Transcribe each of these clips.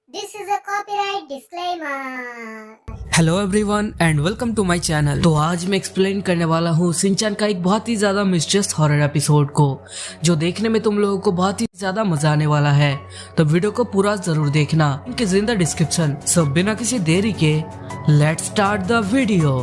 This is a copyright disclaimer. Hello everyone and welcome to my channel. तो आज मैं explain करने वाला हूँ सिंचैन का एक बहुत ही ज्यादा मिस्टीरियस हॉरर एपिसोड को, जो देखने में तुम लोगों को बहुत ही ज्यादा मजा आने वाला है। तो वीडियो को पूरा जरूर देखना, लिंक इन द डिस्क्रिप्शन। सो बिना किसी देरी के लेट्स स्टार्ट द वीडियो।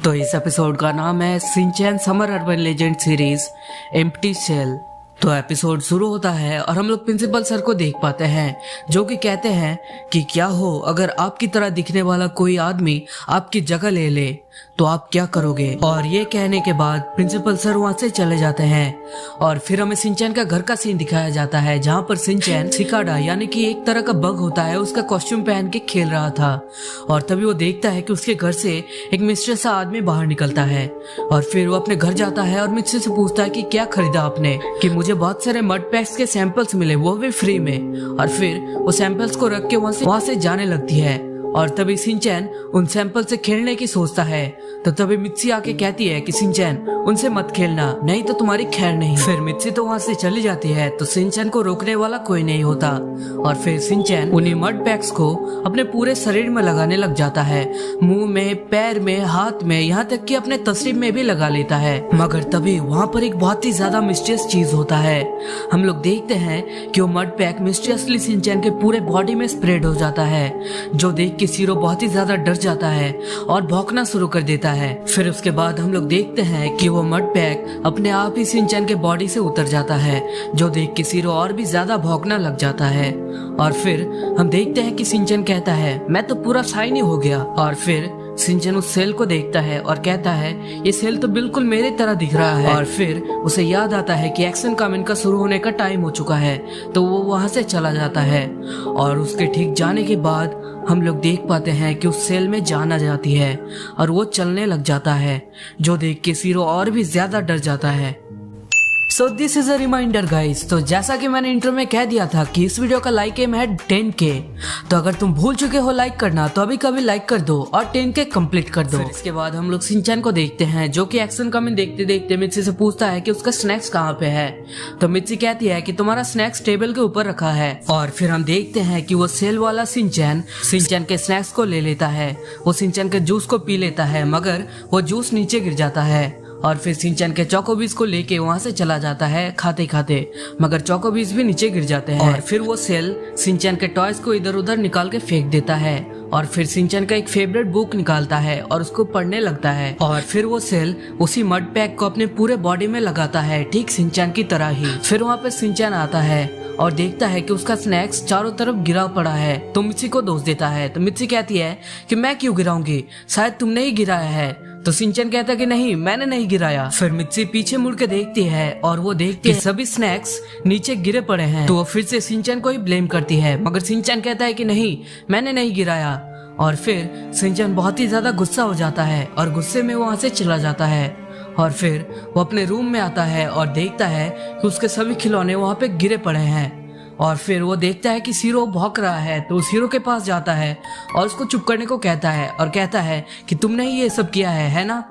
तो इस एपिसोड का नाम है Shinchan summer urban legend series empty cell. तो एपिसोड शुरू होता है और हम लोग प्रिंसिपल सर को देख पाते हैं, जो कि कहते हैं कि क्या हो अगर आपकी तरह दिखने वाला कोई आदमी आपकी जगह ले ले तो आप क्या करोगे। और ये कहने के बाद प्रिंसिपल सर वहाँ से चले जाते हैं और फिर हमें सिंचैन का घर का सीन दिखाया जाता है, जहाँ पर सिंचैन सिकाडा यानी कि एक तरह का बग होता है उसका कॉस्ट्यूम पहन के खेल रहा था। और तभी वो देखता है कि उसके घर से एक मिस्ट्रियस सा आदमी बाहर निकलता है और फिर वो अपने घर जाता है और मिस्ट्री से पूछता है कि क्या खरीदा आपने, कि मुझे बहुत सारे मड पैक्स के सैंपल्स मिले, वो भी फ्री में। और फिर वो सैंपल्स को रख के वहाँ से जाने लगती है। और तभी सिंचैन उन सैंपल से खेलने की सोचता है, तो तभी मित्सी आके कहती है कि सिंचैन उनसे मत खेलना, नहीं तो तुम्हारी खैर नहीं। फिर मित्सी तो वहाँ से चली जाती है, तो सिंचैन को रोकने वाला कोई नहीं होता। और फिर सिंचैन उन्हीं मड पैक्स को अपने पूरे शरीर में लगाने लग जाता है, मुंह में, पैर में, हाथ में, यहाँ तक कि अपने तस्रीर में भी लगा लेता है। मगर तभी वहाँ पर एक बहुत ही ज्यादा मिस्टीरियस चीज होता है। हम लोग देखते हैं कि वो मड पैक मिस्टीरियसली सिंचैन के पूरे बॉडी में स्प्रेड हो जाता है, जो देख कि सीरो बहुत ही ज्यादा डर जाता है और भौंकना शुरू कर देता है। फिर उसके बाद हम लोग देखते हैं कि वो मड पैक अपने आप ही सिंचैन के बॉडी से उतर जाता है, जो देख के सीरो और भी ज्यादा भौंकना लग जाता है। और फिर हम देखते हैं कि सिंचैन कहता है मैं तो पूरा शाइनी हो गया। और फिर सिंचैन उस सेल को देखता है और कहता है ये सेल तो बिल्कुल मेरे तरह दिख रहा है। और फिर उसे याद आता है कि एक्शन कमेंट का शुरू होने का टाइम हो चुका है, तो वो वहां से चला जाता है। और उसके ठीक जाने के बाद हम लोग देख पाते हैं कि उस सेल में जान आ जाती है और वो चलने लग जाता है, जो देख के सीरो और भी ज्यादा डर जाता है। So this is a reminder guys, तो जैसा कि मैंने इंट्रो में कह दिया था कि इस वीडियो का लाइक एम है 10K। तो अगर तुम भूल चुके हो लाइक करना तो अभी कभी लाइक कर दो और 10K कंप्लीट कर दो। फिर इसके बाद हम लोग सिंचैन को देखते हैं, जो कि एक्शन कमेंट देखते देखते मित्सी से पूछता है कि उसका स्नैक्स कहाँ पे है। तो मित्सी कहती है कि तुम्हारा स्नैक्स टेबल के ऊपर रखा है। और फिर हम देखते हैं कि वो सेल वाला सिंचैन के स्नैक्स को ले लेता है, वो सिंचैन के जूस को पी लेता है, मगर वो जूस नीचे गिर जाता है। और फिर सिंचैन के चोकोबीज को लेके वहाँ से चला जाता है खाते खाते, मगर चोकोबीज भी नीचे गिर जाते हैं। और फिर वो सेल सिंचैन के टॉयज को इधर उधर निकाल के फेंक देता है। और फिर सिंचैन का एक फेवरेट बुक निकालता है और उसको पढ़ने लगता है। और फिर वो सेल उसी मड पैक को अपने पूरे बॉडी में लगाता है, ठीक सिंचैन की तरह ही। फिर वहाँ पे सिंचैन आता है और देखता है कि उसका स्नैक्स चारों तरफ गिरा पड़ा है, तो मित्सी को दोष देता है। तो मित्सी कहती है कि मैं क्यों गिराऊंगी, शायद तुमने ही गिराया है। तो सिंचैन कहता है कि नहीं, मैंने नहीं गिराया। फिर मित्सी पीछे मुड़ के देखती है और वो देखती है सभी स्नैक्स नीचे गिरे पड़े हैं, तो वो फिर से सिंचैन को ही ब्लेम करती है, मगर सिंचैन कहता है कि नहीं, मैंने नहीं गिराया। और फिर सिंचैन बहुत ही ज्यादा गुस्सा हो जाता है और गुस्से में वहाँ से चला जाता है। और फिर वो अपने रूम में आता है और देखता है कि उसके सभी खिलौने वहाँ पे गिरे पड़े हैं। और फिर वो देखता है कि सीरो भौंक रहा है, तो सीरो के पास जाता है और उसको चुप करने को कहता है और कहता है कि तुमने ही ये सब किया है ना।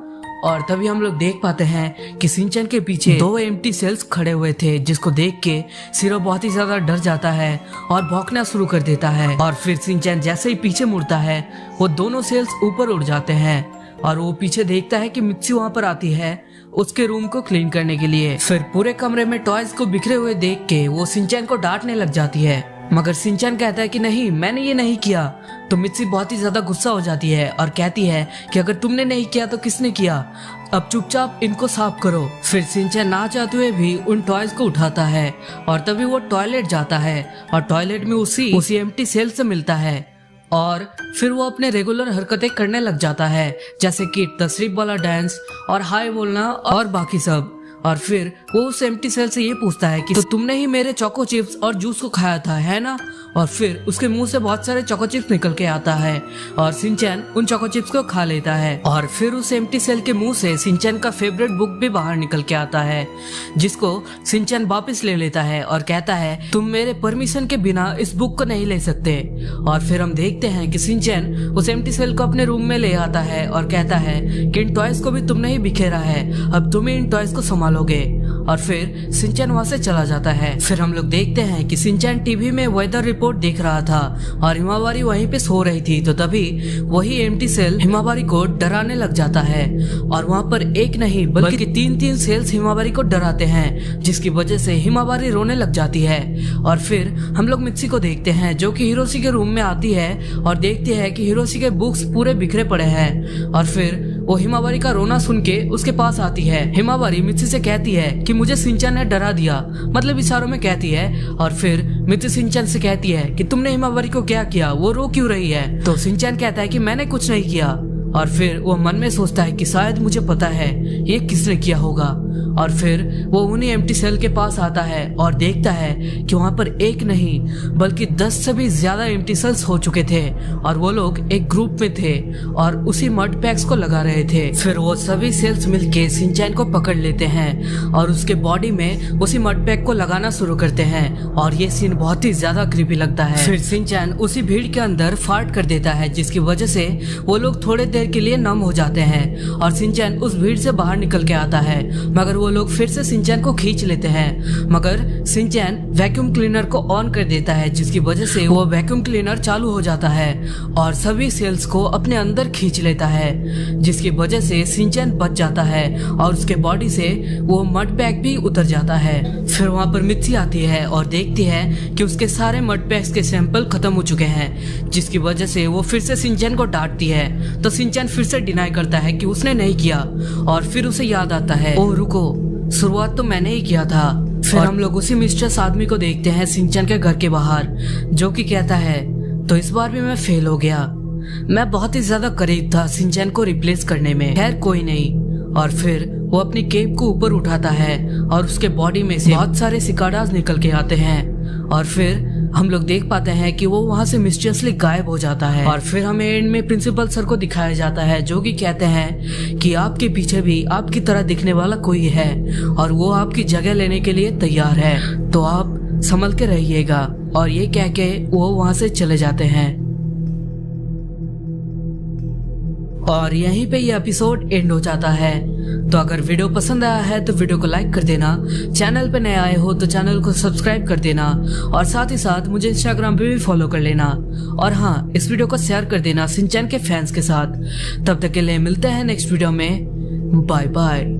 और तभी हम लोग देख पाते हैं कि सिंचैन के पीछे 2 एम्प्टी सेल्स खड़े हुए थे, जिसको देख के सीरो बहुत ही ज्यादा डर जाता है और भौंकना शुरू कर देता है। और फिर सिंचैन जैसे ही पीछे मुड़ता है, वो दोनों सेल्स ऊपर उड़ जाते हैं और वो पीछे देखता है कि मित्सी वहाँ पर आती है उसके रूम को क्लीन करने के लिए। फिर पूरे कमरे में टॉयज को बिखरे हुए देख के वो सिंचैन को डांटने लग जाती है, मगर सिंचैन कहता है कि नहीं, मैंने ये नहीं किया। तो मित्सी बहुत ही ज्यादा गुस्सा हो जाती है और कहती है कि अगर तुमने नहीं किया तो किसने किया, अब चुपचाप इनको साफ करो। फिर सिंचैन ना चाहते हुए भी उन टॉयज को उठाता है और तभी वो टॉयलेट जाता है और टॉयलेट में उसी एम्प्टी सेल से मिलता है। और फिर वो अपने रेगुलर हरकतें करने लग जाता है, जैसे कि तशरीफ वाला डांस और हाय बोलना और बाकी सब। और फिर वो उस एम्प्टी सेल से ये पूछता है कि तो तुमने ही मेरे चोको चिप्स और जूस को खाया था, है ना। और फिर उसके मुंह से बहुत सारे चोको चिप्स निकल के आता है और सिंचैन उन चोको चिप्स को खा लेता है। और फिर उस एम्प्टी सेल के मुंह से सिंचैन का फेवरेट बुक भी बाहर निकल के आता है, जिसको सिंचैन वापस ले लेता है और कहता है तुम मेरे परमिशन के बिना इस बुक को नहीं ले सकते। और फिर हम देखते हैं कि सिंचैन उस एम्प्टी सेल को अपने रूम में ले आता है और कहता है कि इन टॉयज को भी तुमने ही बिखेरा है, अब तुम ही इन टॉयज को संभालोगे। और फिर सिंचैन वहाँ से चला जाता है। फिर हम लोग देखते हैं कि सिंचैन टीवी में वेदर रिपोर्ट देख रहा था और हिमावारी वहीं पे सो रही थी। तो तभी वही एम्प्टी सेल हिमावारी को डराने लग जाता है और वहाँ पर एक नहीं बल्कि तीन सेल्स हिमावारी को डराते हैं, जिसकी वजह से हिमावारी रोने लग जाती है। और फिर हम लोग मित्सी को देखते हैं जो कि हिरोशी के रूम में आती है और देखती है कि हिरोशी के बुक्स पूरे बिखरे पड़े हैं। और फिर वो हिमावारी का रोना सुन के उसके पास आती है। हिमावारी मित्सी से कहती है कि मुझे सिंचैन ने डरा दिया, मतलब इशारों में कहती है। और फिर मित्सी सिंचैन से कहती है कि तुमने हिमावारी को क्या किया, वो रो क्यों रही है। तो सिंचैन कहता है कि मैंने कुछ नहीं किया। और फिर वो मन में सोचता है कि शायद मुझे पता है ये किसने किया होगा। और फिर वो उन्हीं एम्प्टी सेल के पास आता है और देखता है कि वहाँ पर एक नहीं बल्कि 10 से भी ज्यादा एम्प्टी सेल्स हो चुके थे और वो लोग एक ग्रुप में थे और उसी मड पैक्स को लगा रहे थे। फिर वो सभी सेल्स मिलके सिंचैन को पकड़ लेते हैं और उसके बॉडी में उसी मड पैक को लगाना शुरू करते हैं और ये सीन बहुत ही ज्यादा क्रीपी लगता है। फिर सिंचैन उसी भीड़ के अंदर फार्ट कर देता है, जिसकी वजह से वो लोग थोड़े देर के लिए नम हो जाते हैं और सिंचैन उस भीड़ से बाहर निकल के आता है। मगर वो लोग फिर से सिंचैन को खींच लेते हैं, मगर सिंचैन वैक्यूम क्लीनर को ऑन कर देता है, जिसकी वजह से वो वैक्यूम क्लीनर चालू हो जाता है और सभी सेल्स को अपने अंदर खींच लेता है, जिसकी वजह से सिंचैन बच जाता है और उसके बॉडी से वो मड पैक भी उतर जाता है। फिर वहाँ पर मित्सी आती है और देखती है कि उसके सारे मड पैक्स के सैंपल खत्म हो चुके हैं, जिसकी वजह से वो फिर से सिंचैन को डांटती है। तो सिंचैन फिर से डिनाई करता है कि उसने नहीं किया और फिर उसे याद आता है, ओ रुको, शुरुआत तो मैंने ही किया था। फिर हम लोग उसी मिस्टर्स आदमी को देखते हैं सिंचैन के घर के बाहर, जो कि कहता है तो इस बार भी मैं फेल हो गया। मैं बहुत ही ज्यादा करीब था सिंचैन को रिप्लेस करने में, खैर कोई नहीं। और फिर वो अपनी केप को ऊपर उठाता है और उसके बॉडी में से बहुत सारे सिकाडास निकल के आते हैं और फिर हम लोग देख पाते हैं कि वो वहाँ से मिस्टीरियसली गायब हो जाता है। और फिर हमें एंड में प्रिंसिपल सर को दिखाया जाता है, जो कि कहते हैं कि आपके पीछे भी आपकी तरह दिखने वाला कोई है और वो आपकी जगह लेने के लिए तैयार है, तो आप संभल के रहिएगा। और ये कह के वो वहाँ से चले जाते हैं और यहीं पे ये एपिसोड एंड हो जाता है। तो अगर वीडियो पसंद आया है तो वीडियो को लाइक कर देना, चैनल पे नए आए हो तो चैनल को सब्सक्राइब कर देना और साथ ही साथ मुझे इंस्टाग्राम पे भी फॉलो कर लेना। और हाँ, इस वीडियो को शेयर कर देना सिंचैन के फैंस के साथ। तब तक के लिए मिलते हैं नेक्स्ट वीडियो में, बाय बाय।